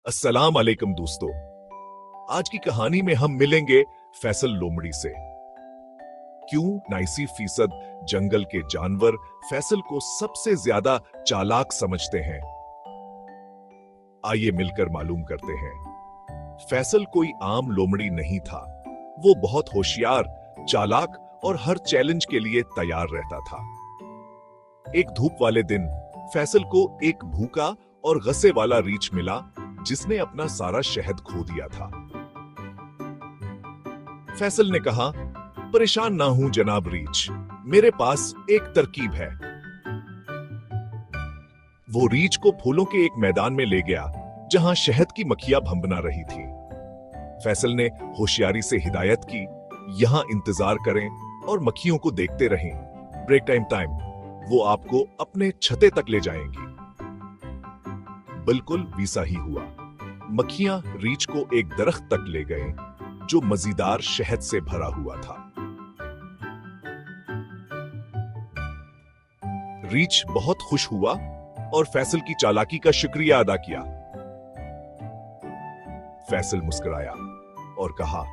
अस्सलाम वालेकुम दोस्तों। आज की कहानी में हम मिलेंगे फैसल लोमड़ी से। क्यों 90% जंगल के जानवर फैसल को सबसे ज्यादा चालाक समझते हैं? आइए मिलकर मालूम करते हैं। फैसल कोई आम लोमड़ी नहीं था। वो बहुत होशियार, चालाक और हर चैलेंज के लिए तैयार रहता था। एक धूप वाले दिन फैसल को एक भूखा और गस्से वाला रीछ मिला जिसने अपना सारा शहद खो दिया था। फैसल ने कहा, परेशान ना हूं जनाब रीछ, मेरे पास एक तरकीब है। वो रीछ को फूलों के एक मैदान में ले गया जहां शहद की मक्खियां भंभना रही थी। फैसल ने होशियारी से हिदायत की, यहां इंतजार करें और मक्खियों को देखते रहें। ब्रेक टाइम वो आपको अपने छते तक ले जाएंगी। बिल्कुल वैसा ही हुआ। मक्खियां रीछ को एक दरख्त तक ले गए जो मजेदार शहद से भरा हुआ था। रीछ बहुत खुश हुआ और फैसल की चालाकी का शुक्रिया अदा किया। फैसल मुस्कुराया और कहा,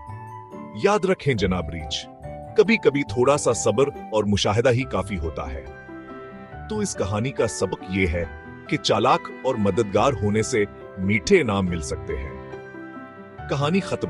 याद रखें जनाब रीछ, कभी कभी थोड़ा सा सब्र और मुशाहिदा ही काफी होता है। तो इस कहानी का सबक यह है कि चालाक और मददगार होने से मीठे इनाम मिल सकते हैं। कहानी खत्म।